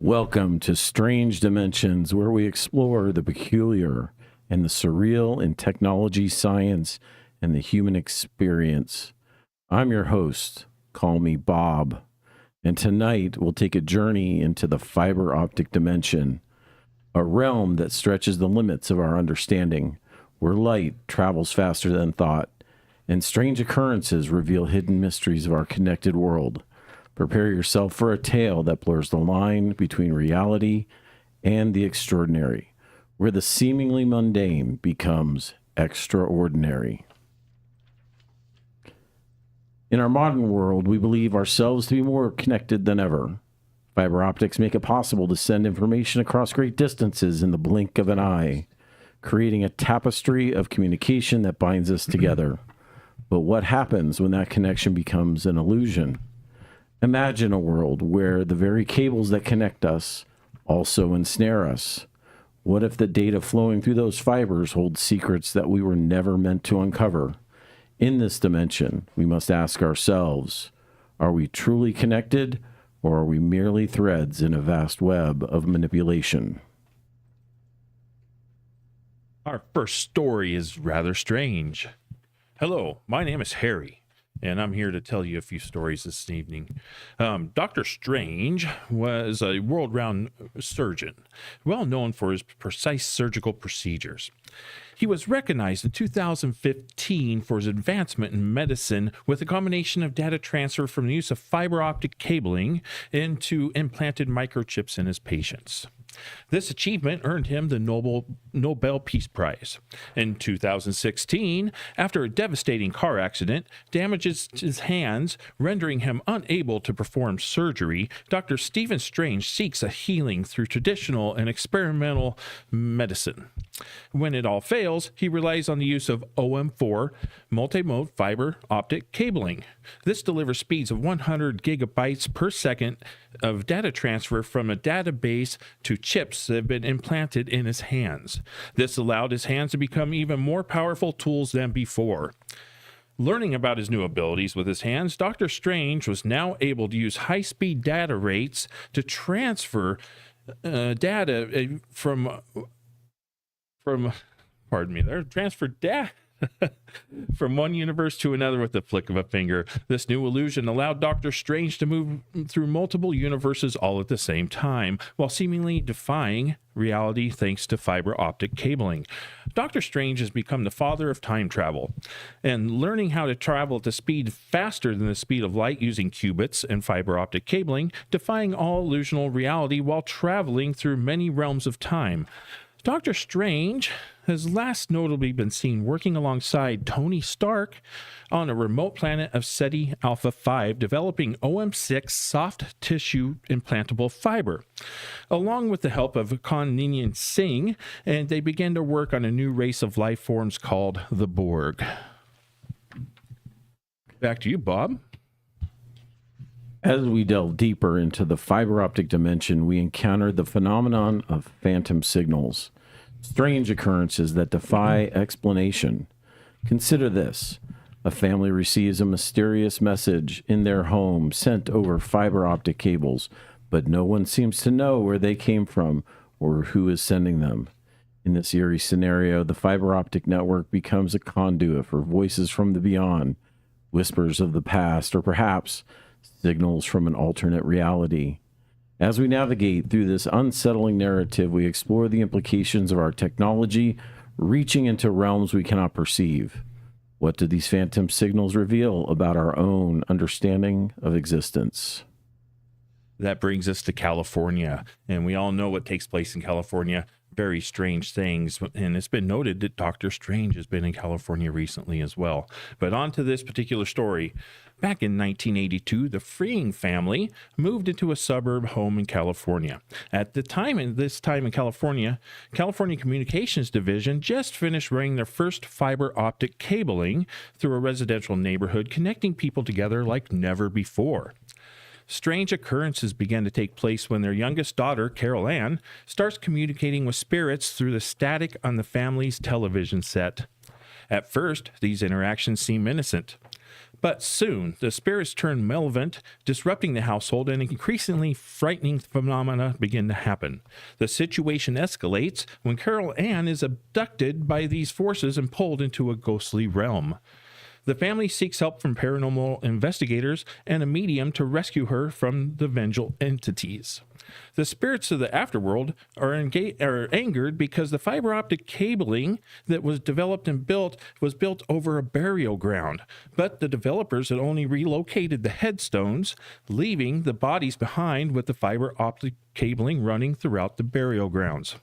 Welcome to Strange Dimensions, where we explore the peculiar and the surreal in technology, science, and the human experience. I'm your host. Call me Bob. And tonight we'll take a journey into the fiber optic dimension, a realm that stretches the limits of our understanding, where light travels faster than thought, and strange occurrences reveal hidden mysteries of our connected world. Prepare yourself for a tale that blurs the line between reality and the extraordinary, where the seemingly mundane becomes extraordinary. In our modern world, we believe ourselves to be more connected than ever. Fiber optics make it possible to send information across great distances in the blink of an eye, creating a tapestry of communication that binds us together. But what happens when that connection becomes an illusion? Imagine a world where the very cables that connect us also ensnare us. What if the data flowing through those fibers holds secrets that we were never meant to uncover? In this dimension, we must ask ourselves, are we truly connected, or are we merely threads in a vast web of manipulation? Our first story is rather strange. Hello, my name is Harry, and I'm here to tell you a few stories this evening. Dr. Strange was a world-renowned surgeon, well known for his precise surgical procedures. He was recognized in 2015 for his advancement in medicine with a combination of data transfer from the use of fiber optic cabling into implanted microchips in his patients. This achievement earned him the Nobel Peace Prize. In 2016, after a devastating car accident damages his hands, rendering him unable to perform surgery, Dr. Stephen Strange seeks a healing through traditional and experimental medicine. When it all fails, he relies on the use of OM4 multimode fiber optic cabling. This delivers speeds of 100 gigabytes per second of data transfer from a database to chips that have been implanted in his hands. This allowed his hands to become even more powerful tools than before. Learning about his new abilities with his hands, Dr. Strange was now able to use high-speed data rates to transfer data from from one universe to another with the flick of a finger. This new illusion allowed Dr. Strange to move through multiple universes all at the same time, while seemingly defying reality thanks to fiber optic cabling. Dr. Strange has become the father of time travel, and learning how to travel at the speed faster than the speed of light using qubits and fiber optic cabling, defying all illusional reality while traveling through many realms of time. Dr. Strange has last notably been seen working alongside Tony Stark on a remote planet of Ceti Alpha 5, developing OM6 soft tissue implantable fiber. Along with the help of Con Ninian Singh, and they began to work on a new race of life forms called the Borg. Back to you, Bob. As we delve deeper into the fiber optic dimension, we encounter the phenomenon of phantom signals, strange occurrences that defy explanation. Consider this. A family receives a mysterious message in their home sent over fiber optic cables, but no one seems to know where they came from or who is sending them. In this eerie scenario, the fiber optic network becomes a conduit for voices from the beyond, whispers of the past, or perhaps signals from an alternate reality. As we navigate through this unsettling narrative, we explore the implications of our technology reaching into realms we cannot perceive. What do these phantom signals reveal about our own understanding of existence? That brings us to California, and we all know what takes place in California. Very strange things, and it's been noted that Dr. Strange has been in California recently as well. But on to this particular story. Back in 1982, the Freeing family moved into a suburb home in California. At the time, in California, California Communications Division just finished running their first fiber optic cabling through a residential neighborhood, connecting people together like never before. Strange occurrences began to take place when their youngest daughter, Carol Ann, starts communicating with spirits through the static on the family's television set. At first, these interactions seem innocent, But soon, the spirits turn malevolent, disrupting the household, and increasingly frightening phenomena begin to happen. The situation escalates when Carol Ann is abducted by these forces and pulled into a ghostly realm. The family seeks help from paranormal investigators and a medium to rescue her from the vengeful entities. The spirits of the afterworld are angered because the fiber optic cabling that was developed and built was built over a burial ground, but the developers had only relocated the headstones, leaving the bodies behind with the fiber optic cabling running throughout the burial grounds.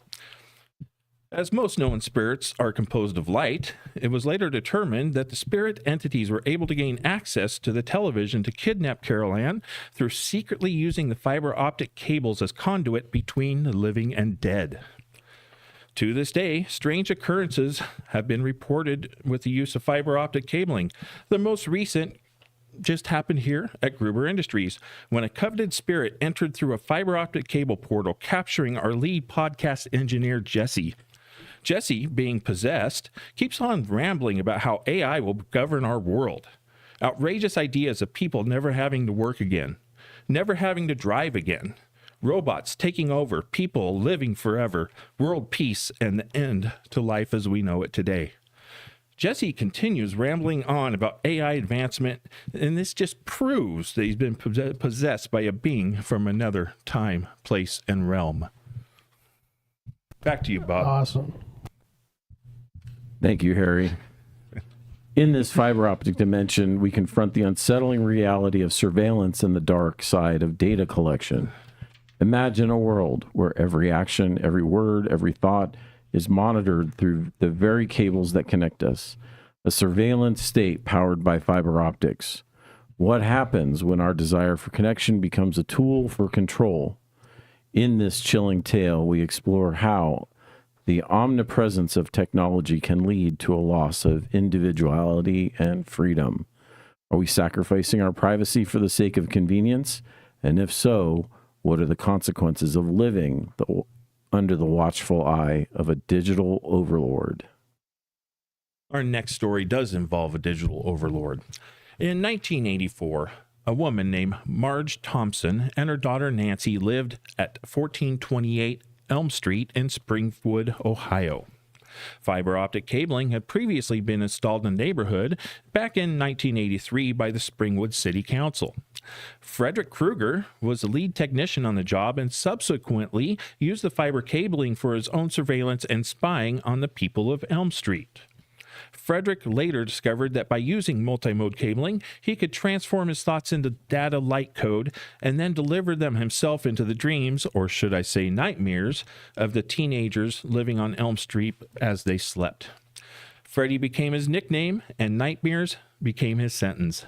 As most known spirits are composed of light, it was later determined that the spirit entities were able to gain access to the television to kidnap Carol Ann through secretly using the fiber optic cables as conduit between the living and dead. To this day, strange occurrences have been reported with the use of fiber optic cabling. The most recent just happened here at Gruber Industries when a coveted spirit entered through a fiber optic cable portal, capturing our lead podcast engineer, Jesse. Jesse, being possessed, keeps on rambling about how AI will govern our world. Outrageous ideas of people never having to work again, never having to drive again, robots taking over, people living forever, world peace, and the end to life as we know it today. Jesse continues rambling on about AI advancement, and this just proves that he's been possessed by a being from another time, place, and realm. Back to you, Bob. Awesome. Thank you, Harry. In this fiber optic dimension, we confront the unsettling reality of surveillance and the dark side of data collection. Imagine a world where every action, every word, every thought is monitored through the very cables that connect us. A surveillance state powered by fiber optics. What happens when our desire for connection becomes a tool for control? In this chilling tale, we explore how the omnipresence of technology can lead to a loss of individuality and freedom. Are we sacrificing our privacy for the sake of convenience? And if so, what are the consequences of living under the watchful eye of a digital overlord? Our next story does involve a digital overlord. In 1984, a woman named Marge Thompson and her daughter Nancy lived at 1428 Elm Street in Springwood, Ohio. Fiber optic cabling had previously been installed in the neighborhood back in 1983 by the Springwood City Council. Frederick Kruger was the lead technician on the job and subsequently used the fiber cabling for his own surveillance and spying on the people of Elm Street. Frederick later discovered that by using multimode cabling, he could transform his thoughts into data light code and then deliver them himself into the dreams, or should I say nightmares, of the teenagers living on Elm Street as they slept. Freddy became his nickname, and nightmares became his sentence.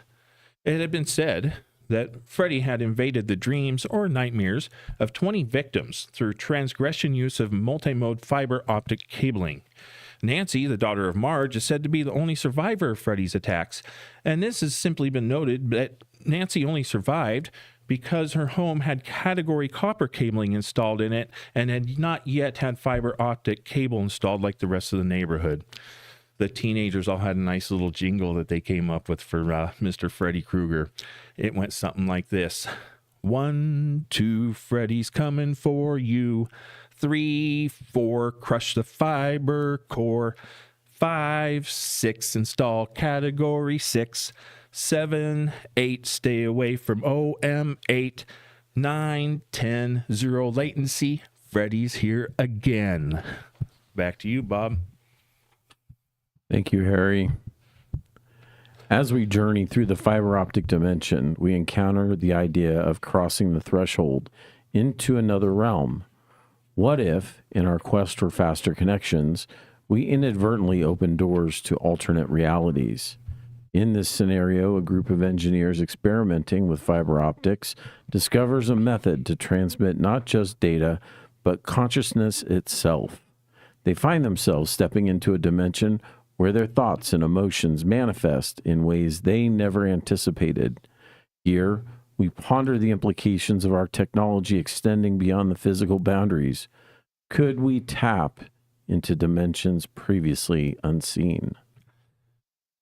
It had been said that Freddy had invaded the dreams or nightmares of 20 victims through transgression use of multimode fiber optic cabling. Nancy, the daughter of Marge, is said to be the only survivor of Freddy's attacks, and this has simply been noted that Nancy only survived because her home had category copper cabling installed in it and had not yet had fiber optic cable installed like the rest of the neighborhood. The teenagers all had a nice little jingle that they came up with for Mr. Freddy Krueger. It went something like this. 1, 2, Freddy's coming for you. 3, 4, crush the fiber core. 5, 6, install category 6. 7, 8, stay away from OM8. 9, 10, 0 latency. Freddy's here again. Back to you, Bob. Thank you, Harry. As we journey through the fiber optic dimension, we encounter the idea of crossing the threshold into another realm. What if, in our quest for faster connections, we inadvertently open doors to alternate realities? In this scenario, a group of engineers experimenting with fiber optics discovers a method to transmit not just data, but consciousness itself. They find themselves stepping into a dimension where their thoughts and emotions manifest in ways they never anticipated. Here, we ponder the implications of our technology extending beyond the physical boundaries. Could we tap into dimensions previously unseen?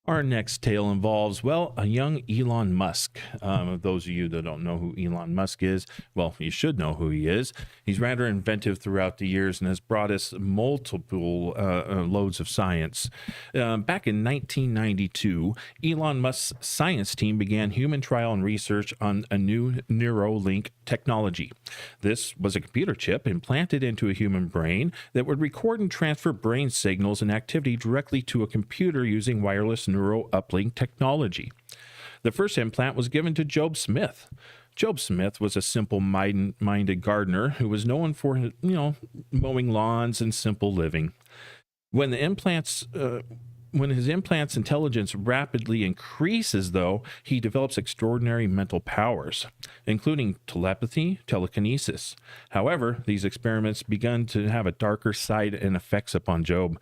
Our next tale involves, well, a young Elon Musk. Those of you that don't know who Elon Musk is, well, you should know who he is. He's rather inventive throughout the years and has brought us multiple loads of science. Back in 1992, Elon Musk's science team began human trial and research on a new Neuralink technology. This was a computer chip implanted into a human brain that would record and transfer brain signals and activity directly to a computer using wireless neural uplink technology. The first implant was given to Job Smith. Job Smith was a simple-minded gardener who was known for, mowing lawns and simple living. When his implant's intelligence rapidly increases, though, he develops extraordinary mental powers, including telepathy, telekinesis. However, these experiments began to have a darker side and effects upon Job.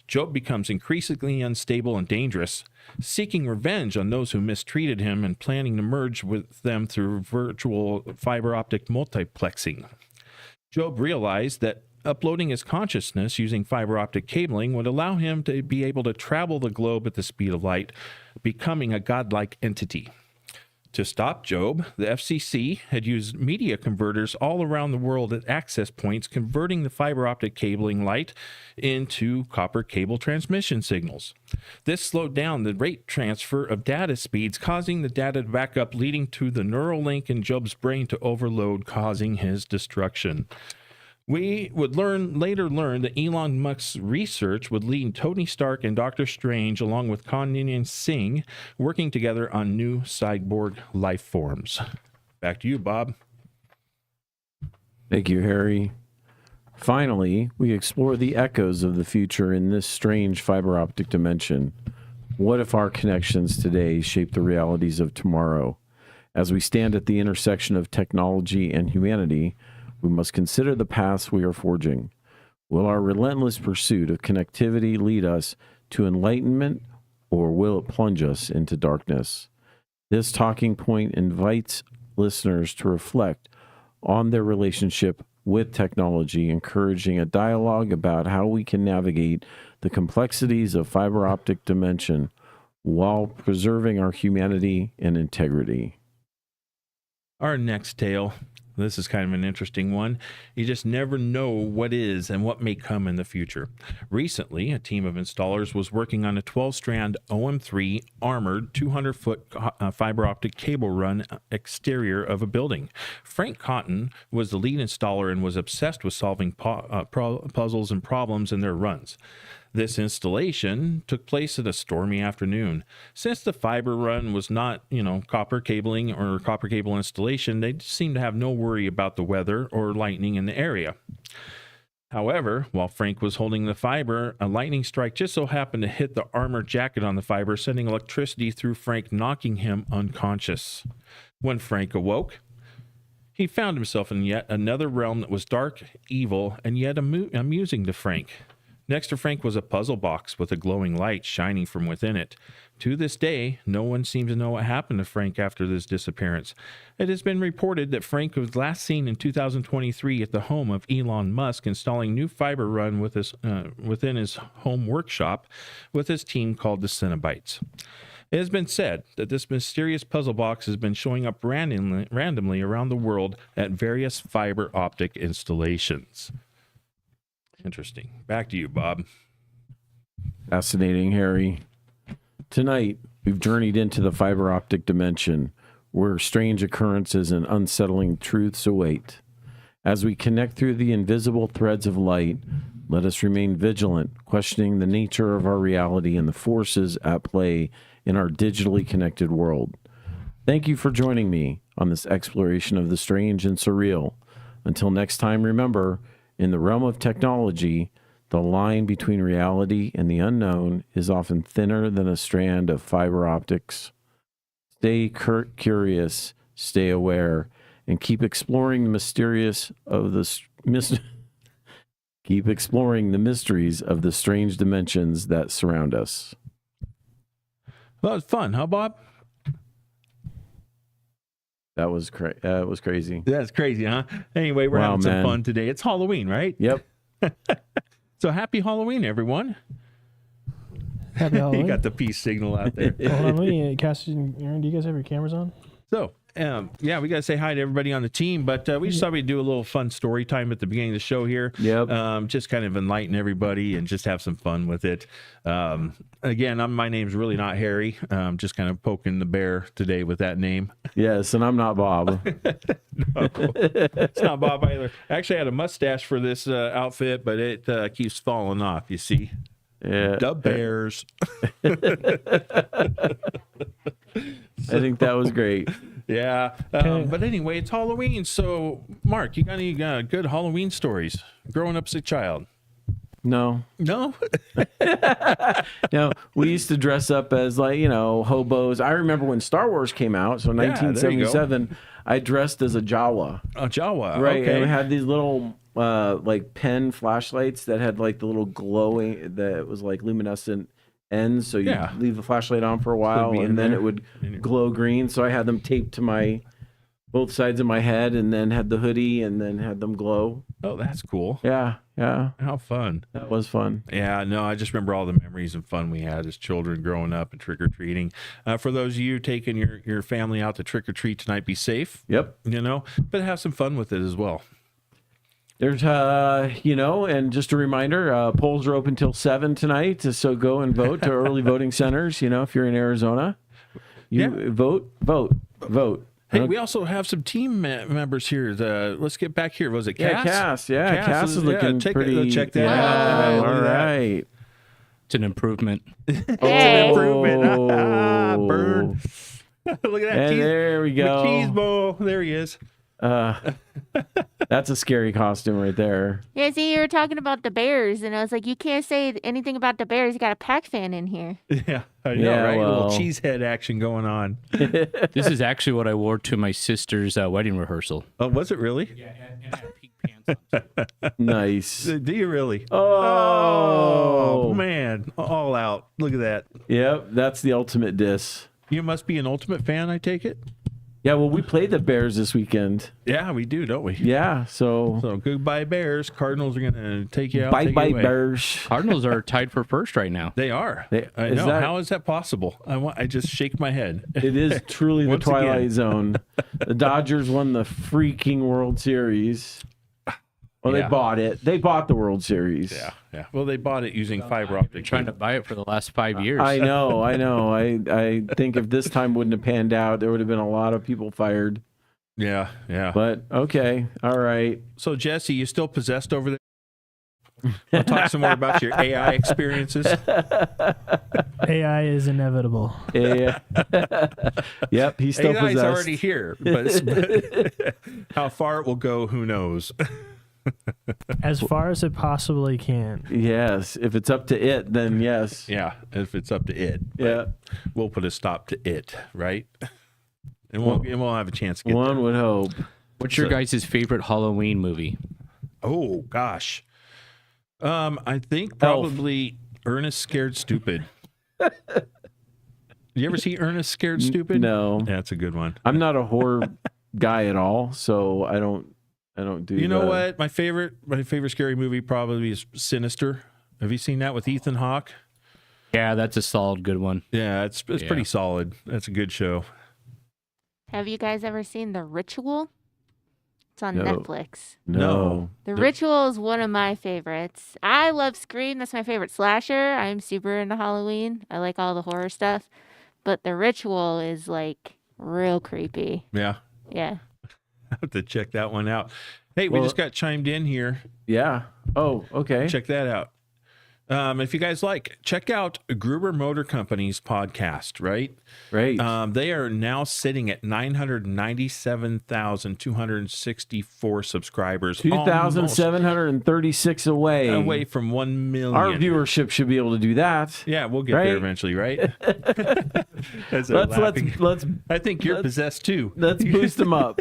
Job becomes increasingly unstable and dangerous, seeking revenge on those who mistreated him and planning to merge with them through virtual fiber optic multiplexing. Job realized that uploading his consciousness using fiber optic cabling would allow him to be able to travel the globe at the speed of light, becoming a godlike entity. To stop Job, the FCC had used media converters all around the world at access points, converting the fiber optic cabling light into copper cable transmission signals. This slowed down the rate transfer of data speeds, causing the data to back up, leading to the neural link in Job's brain to overload, causing his destruction. We would later learn that Elon Musk's research would lead Tony Stark and Doctor Strange, along with Kanyan Singh, working together on new cyborg life forms. Back to you, Bob. Thank you, Harry. Finally, we explore the echoes of the future in this strange fiber optic dimension. What if our connections today shape the realities of tomorrow? As we stand at the intersection of technology and humanity, we must consider the paths we are forging. Will our relentless pursuit of connectivity lead us to enlightenment, or will it plunge us into darkness? This talking point invites listeners to reflect on their relationship with technology, encouraging a dialogue about how we can navigate the complexities of fiber optic dimension while preserving our humanity and integrity. Our next tale. This is kind of an interesting one. You just never know what is and what may come in the future. Recently, a team of installers was working on a 12-strand OM3 armored 200-foot fiber optic cable run exterior of a building. Frank Cotton was the lead installer and was obsessed with solving puzzles and problems in their runs. This installation took place at a stormy afternoon. Since the fiber run was not, copper cabling or copper cable installation, they seemed to have no worry about the weather or lightning in the area. However, while Frank was holding the fiber, a lightning strike just so happened to hit the armor jacket on the fiber, sending electricity through Frank, knocking him unconscious. When Frank awoke, he found himself in yet another realm that was dark, evil, and yet amusing to Frank. Next to Frank was a puzzle box with a glowing light shining from within it. To this day, no one seems to know what happened to Frank after this disappearance. It has been reported that Frank was last seen in 2023 at the home of Elon Musk, installing new fiber run within his home workshop with his team called the Cenobites. It has been said that this mysterious puzzle box has been showing up randomly around the world at various fiber optic installations. Interesting. Back to you, Bob. Fascinating, Harry. Tonight, we've journeyed into the fiber optic dimension, where strange occurrences and unsettling truths await. As we connect through the invisible threads of light, let us remain vigilant, questioning the nature of our reality and the forces at play in our digitally connected world. Thank you for joining me on this exploration of the strange and surreal. Until next time, remember, in the realm of technology, the line between reality and the unknown is often thinner than a strand of fiber optics. Stay curious, stay aware, and keep exploring the mysteries of the strange dimensions that surround us. Well, it's fun, huh, Bob? That was crazy. That's crazy, huh? Anyway, we're having some fun today. It's Halloween, right? Yep. So happy Halloween, everyone. Happy You Halloween. got the peace signal out there. Hold on, let me Cass and Aaron, do you guys have your cameras on? So, yeah, we got to say hi to everybody on the team, but we just thought we'd do a little fun story time at the beginning of the show here. Yep. Just kind of enlighten everybody and just have some fun with it. Again, my name's really not Harry. Just kind of poking the bear today with that name. Yes, and I'm not Bob. No, it's not Bob either. Actually, I had a mustache for this outfit, but it keeps falling off, you see. Yeah. The Bears. I think that was great. Yeah. But anyway, it's Halloween. So, Mark, you got any good Halloween stories growing up as a child? No. No? No, we used to dress up as hobos. I remember when Star Wars came out, so there you 1977, I dressed as a Jawa. A Jawa. Right, Okay. and we had these little pen flashlights that had the little glowing that was luminescent ends, so you leave the flashlight on for a while be in and then there. it would glow green. So I had them taped to both sides of my head, and then had the hoodie and then had them glow. Oh, that's cool. Yeah. How fun. That was fun. Yeah, no, I just remember all the memories and fun we had as children growing up and trick-or-treating. For those of you taking your family out to trick-or-treat tonight, be safe. Yep. But have some fun with it as well. There's, and just a reminder, polls are open till 7 tonight. So go and vote to early voting centers. If you're in Arizona, vote. Hey, we also have some team members here. Let's get back here. Was it Cass? Cass. Yeah, Cass is looking pretty. Check that yeah, out. all right. It's an improvement. Hey. Improvement. Burn. Look at that. And there we go. Cheesebo. There he is. That's a scary costume right there. Yeah, see, you were talking about the Bears, and I was like, you can't say anything about the Bears. You got a Pac fan in here. Yeah, I know, Yeah, right? A well. little cheesehead action going on. This is actually what I wore to my sister's wedding rehearsal. Oh, was it really? Yeah, and I had pink pants on. Nice. Do you really? Oh, man. All out. Look at that. Yep, that's the ultimate diss. You must be an Ultimate fan, I take it? Yeah, well, we played the Bears this weekend. Yeah, we do, don't we? Yeah, so goodbye, Bears. Cardinals are going to take you out. bye take bye you away. Bears. Cardinals are tied for first right now. They are. I is know. that- How is that possible? I just shake my head. It is truly the Once Twilight again. Zone. The Dodgers won the freaking World Series. Well, Yeah. they bought it. They bought the World Series. Yeah. Well, they bought it using fiber optic. Trying to buy it for the last 5 years. I know. I think if this time wouldn't have panned out, there would have been a lot of people fired. Yeah. But okay, all right. So, Jesse, you still possessed over there? We'll talk some more about your AI experiences. AI is inevitable. Yeah. Yep, he's still AI is possessed. already here, but how far it will go, who knows? As far as it possibly can. Yes, if it's up to it, then yes. Yeah, if it's up to it. But Yeah, we'll put a stop to it, right? And we'll have a chance to get one would hope. What's your guys' favorite Halloween movie? Oh gosh, I think probably Ernest Scared Stupid. You ever see Ernest Scared Stupid? No, Yeah, that's a good one. I'm not a horror guy at all, so I don't do. You know the- what? My favorite scary movie probably is Sinister. Have you seen that with Ethan Hawke? Yeah, that's a solid good one. Yeah, it's pretty solid. That's a good show. Have you guys ever seen The Ritual? It's on No. Netflix. No. The Ritual is one of my favorites. I love Scream. That's my favorite slasher. I'm super into Halloween. I like all the horror stuff. But The Ritual is real creepy. Yeah, Yeah. I have to check that one out. Hey, we Well- just got chimed in here. Yeah. Oh, okay. Check that out. If you guys check out Gruber Motor Company's podcast, right? Great. They are now sitting at 997,264 subscribers. 2,736 away. Away from 1 million. Our viewership should be able to do that. Yeah, we'll get there Right? eventually, right? That's a laughing- Let's I think you're possessed too. boost them up.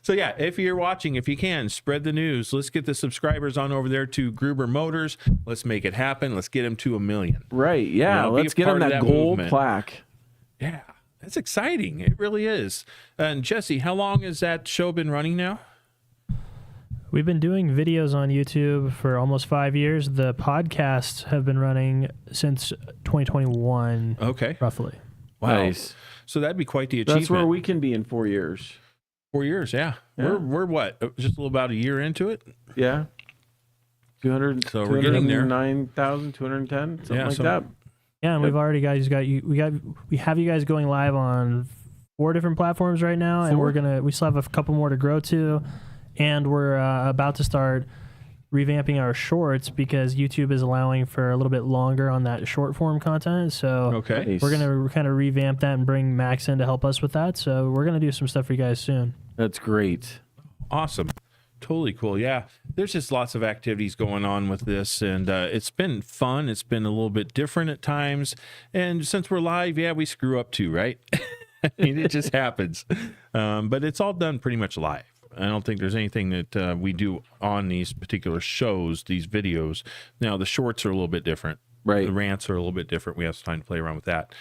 So yeah, if you're watching, if you can, spread the news. Let's get the subscribers on over there to Gruber Motors. Let's make it happen. Let's get them to 1 million. Right. Yeah. Be Let's a get them part of that that gold movement. plaque. Yeah, that's exciting. It really is. And Jesse, how long has that show been running now? We've been doing videos on YouTube for almost 5 years. The podcasts have been running since 2021, Okay. roughly. Wow. Nice. So that'd be quite the achievement. That's where we can be in 4 years. 4 years, yeah. Yeah. We're what? Just a little about a year into it? Yeah. 200. So we're getting there. 9,210, something Yeah, like so- that. Yeah, and we've already we have you guys going live on 4 different platforms right now, and we still have a couple more to grow to, and we're about to start revamping our shorts because YouTube is allowing for a little bit longer on that short form content. So Okay. Nice. we're gonna kind of revamp that and bring Max in to help us with that. So we're gonna do some stuff for you guys soon. That's great. Awesome. Totally cool. Yeah. There's just lots of activities going on with this, and it's been fun. It's been a little bit different at times. And since we're live, yeah, we screw up too, right? I mean, it just happens. But it's all done pretty much live. I don't think there's anything that we do on these particular shows, these videos. Now, the shorts are a little bit different. Right. The rants are a little bit different. We have some time to play around with that.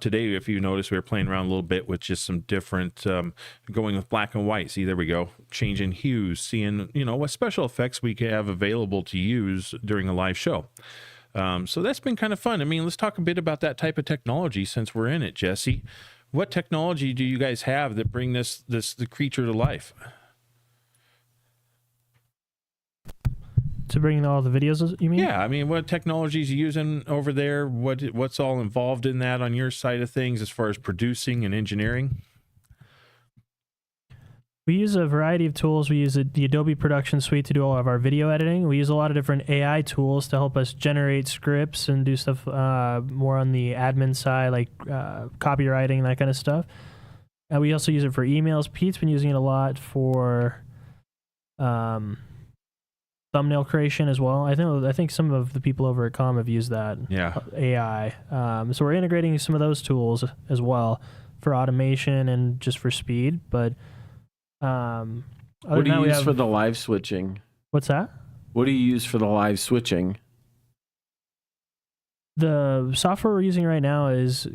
Today, if you notice, we were playing around a little bit with just some different, going with black and white. See, there we go. Changing hues, seeing, what special effects we can have available to use during a live show. So that's been kind of fun. I mean, let's talk a bit about that type of technology since we're in it, Jesse. What technology do you guys have that bring the creature to life? To bring all the videos, you mean? Yeah, I mean, what technologies are you using over there? What's all involved in that on your side of things as far as producing and engineering? We use a variety of tools. We use the Adobe Production Suite to do all of our video editing. We use a lot of different AI tools to help us generate scripts and do stuff more on the admin side, like copywriting, that kind of stuff. And we also use it for emails. Pete's been using it a lot for thumbnail creation as well. I think some of the people over at Com have used that AI. So we're integrating some of those tools as well for automation and just for speed. But what do you use for the live switching? What's that? What do you use for the live switching? The software we're using right now is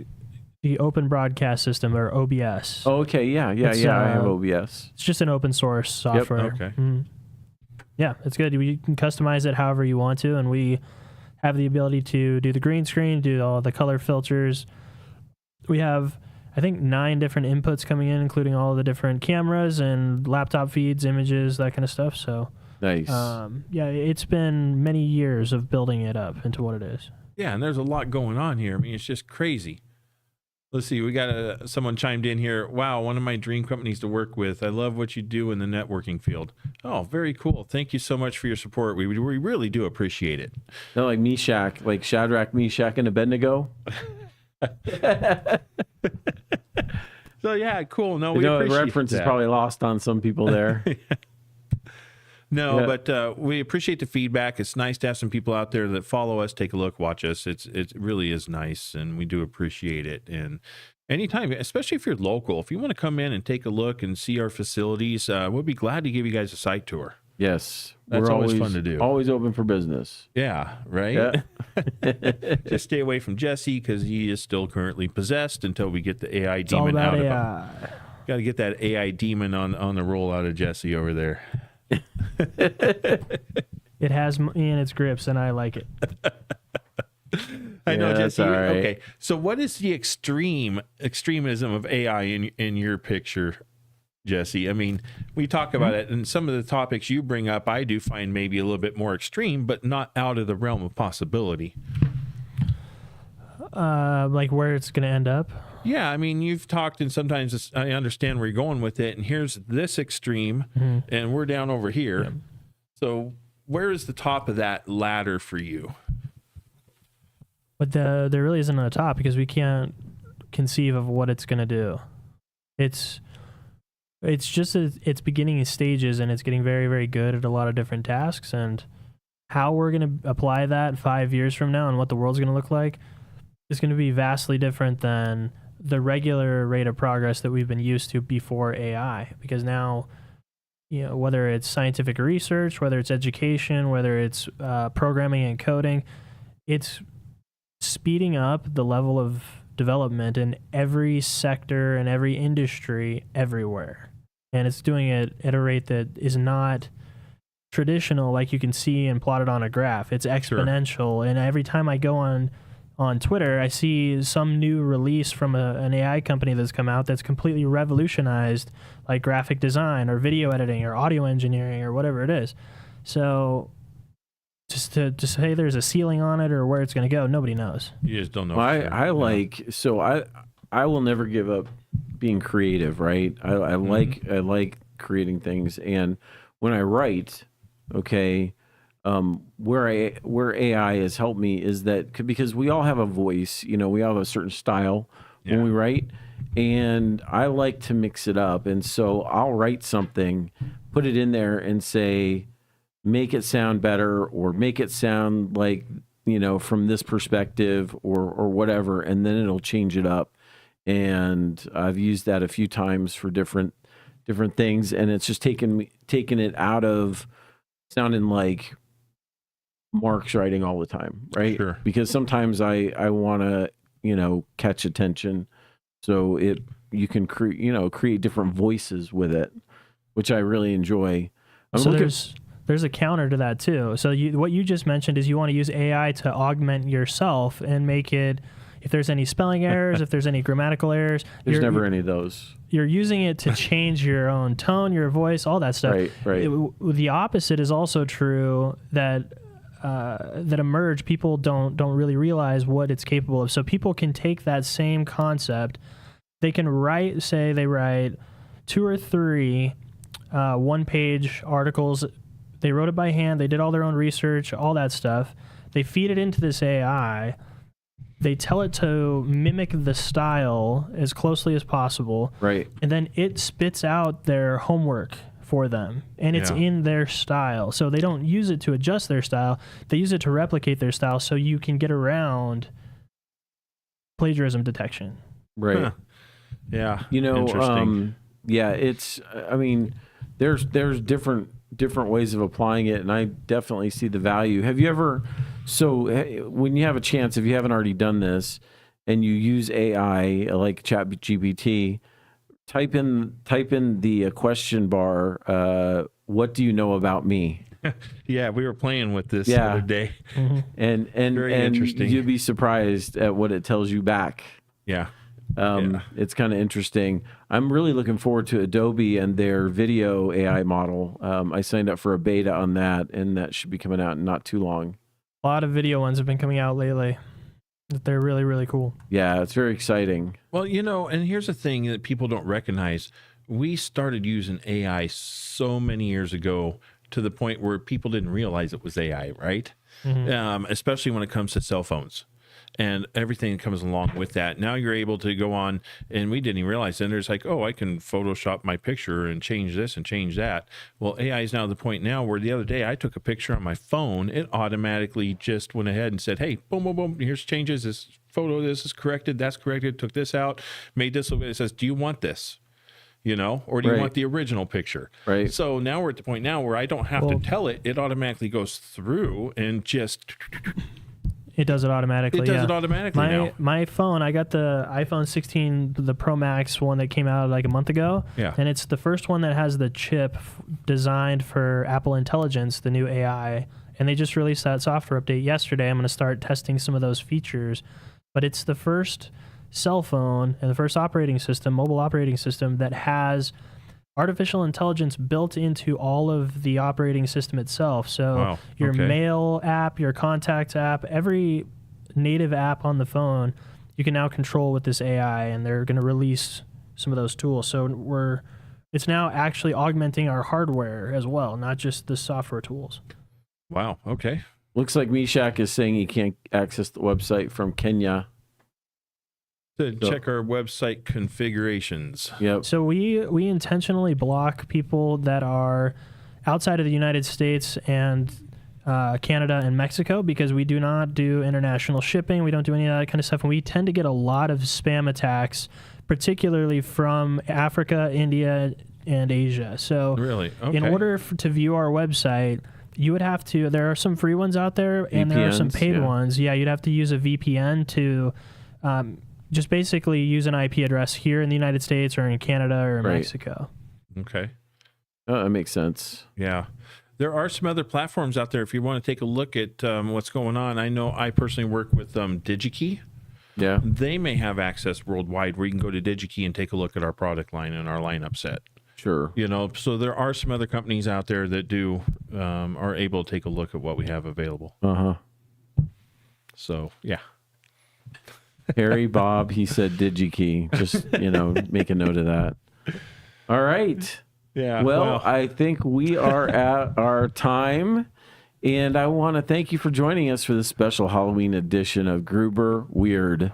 the Open Broadcast System, or OBS. Oh, okay. Yeah. I have OBS. It's just an open source software. Okay. Mhm. Yeah, it's good. You can customize it however you want to, and we have the ability to do the green screen, do all the color filters. We have, I think, 9 different inputs coming in, including all the different cameras and laptop feeds, images, that kind of stuff. So, Nice. yeah, it's been many years of building it up into what it is. Yeah, and there's a lot going on here. I mean, it's just crazy. Let's see. We got someone chimed in here. Wow, one of my dream companies to work with. I love what you do in the networking field. Oh, very cool. Thank you so much for your support. We really do appreciate it. Not like Meshach, like Shadrach, Meshach, and Abednego. So yeah, cool. No, I we know the appreciate reference that. is probably lost on some people there. No, Yeah. but we appreciate the feedback. It's nice to have some people out there that follow us, take a look, watch us. It really is nice, and we do appreciate it. And anytime, especially if you're local, if you want to come in and take a look and see our facilities, we'll be glad to give you guys a site tour. Yes. That's We're always fun to do. Always open for business. Yeah, right? Yeah. Just stay away from Jesse because he is still currently possessed until we get the AI It's all demon about out of him. AI. Got to get that AI demon on the roll out of Jesse over there. It has me in its grips, and I like it. I know, Yeah, that's Jesse. all right. Okay, so what is the extremism of AI in your picture, Jesse? I mean, we talk about it, and some of the topics you bring up, I do find maybe a little bit more extreme, but not out of the realm of possibility. Like where it's going to end up. Yeah, I mean, you've talked, and sometimes I understand where you're going with it, and here's this extreme, and we're down over here. Yeah. So where is the top of that ladder for you? But there really isn't a top because we can't conceive of what it's going to do. It's just its beginning stages, and it's getting very, very good at a lot of different tasks. And how we're going to apply that 5 years from now and what the world's going to look like is going to be vastly different than the regular rate of progress that we've been used to before AI. Because now, whether it's scientific research, whether it's education, whether it's programming and coding, it's speeding up the level of development in every sector and every industry everywhere. And it's doing it at a rate that is not traditional, like you can see and plot it on a graph. It's exponential. And every time I go on Twitter, I see some new release from an AI company that's come out that's completely revolutionized like graphic design or video editing or audio engineering or whatever it is. So just to say there's a ceiling on it or where it's going to go, nobody knows. You just don't know. Well, I will never give up being creative, right? I like creating things, and when I write, okay, where AI has helped me is that because we all have a voice, we all have a certain style when we write, and I like to mix it up, and so I'll write something, put it in there, and say, make it sound better, or make it sound like from this perspective, or whatever, and then it'll change it up. And I've used that a few times for different things, and it's just taken it out of sounding like Mark's writing all the time, right? Sure. Because sometimes I want to catch attention, so you can create different voices with it, which I really enjoy. There's a counter to that too. So what you just mentioned is you want to use AI to augment yourself and make it, if there's any spelling errors, if there's any grammatical errors. There's never any of those. You're using it to change your own tone, your voice, all that stuff. Right. The opposite is also true, that emerge, people don't really realize what it's capable of. So people can take that same concept, they can write 2 or 3 one-page articles. They wrote it by hand. They did all their own research, all that stuff. They feed it into this AI. They tell it to mimic the style as closely as possible. Right. And then it spits out their homework for them. And it's in their style. So they don't use it to adjust their style. They use it to replicate their style so you can get around plagiarism detection. Right. Huh. Yeah. Interesting. There's different ways of applying it, and I definitely see the value. Have you ever, when you have a chance, if you haven't already done this, and you use AI like ChatGPT, type in the question bar, what do you know about me? Yeah, we were playing with this the other day. Mm-hmm. And Very interesting. You'd be surprised at what it tells you back. Yeah. It's kind of interesting. I'm really looking forward to Adobe and their video AI model. I signed up for a beta on that, and that should be coming out in not too long. A lot of video ones have been coming out lately. They're really, really cool. Yeah, it's very exciting. Well, and here's the thing that people don't recognize. We started using AI so many years ago to the point where people didn't realize it was AI, right? Mm-hmm. Especially when it comes to cell phones and everything that comes along with that. Now you're able to go on, and we didn't even realize, and there's like, I can Photoshop my picture and change this and change that. Well, AI is now the point now where the other day I took a picture on my phone. It automatically just went ahead and said, hey, boom, boom, boom, here's changes. This photo, this is corrected, that's corrected, took this out, made this look. It says, do you want this? Or do you want the original picture? Right. So now we're at the point now where I don't have to tell it. It automatically goes through and just... It does it automatically. It does it automatically now. My phone, I got the iPhone 16, the Pro Max one that came out like a month ago. Yeah. And it's the first one that has the chip designed for Apple Intelligence, the new AI. And they just released that software update yesterday. I'm going to start testing some of those features. But it's the first cell phone and the first mobile operating system that has artificial intelligence built into all of the operating system itself. So your mail app, your contacts app, every native app on the phone, you can now control with this AI, and they're going to release some of those tools. So it's now actually augmenting our hardware as well, not just the software tools. Wow. Okay. Looks like Mishak is saying he can't access the website from Kenya. Check our website configurations. Yep. So we intentionally block people that are outside of the United States and Canada and Mexico, because we do not do international shipping. We don't do any of that kind of stuff. And we tend to get a lot of spam attacks, particularly from Africa, India, and Asia. So really? Okay. In order to view our website, you would have to, there are some free ones out there, and there are some paid ones. Yeah, you'd have to use a VPN to just basically use an IP address here in the United States or in Canada or Mexico. Okay. That makes sense. Yeah. There are some other platforms out there if you want to take a look at what's going on. I know I personally work with DigiKey. Yeah. They may have access worldwide where you can go to DigiKey and take a look at our product line and our lineup set. Sure. You know, so there are some other companies out there that do are able to take a look at what we have available. Uh-huh. So, yeah. Harry, Bob, he said DigiKey. Just, make a note of that. All right. Yeah. Well, I think we are at our time. And I want to thank you for joining us for this special Halloween edition of Gruber Wired.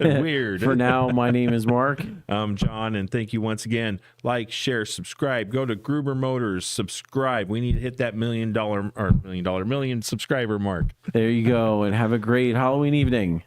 Weird. For now, my name is Mark. I'm John, and thank you once again. Like, share, subscribe. Go to Gruber Motors, subscribe. We need to hit that million subscriber mark. There you go. And have a great Halloween evening.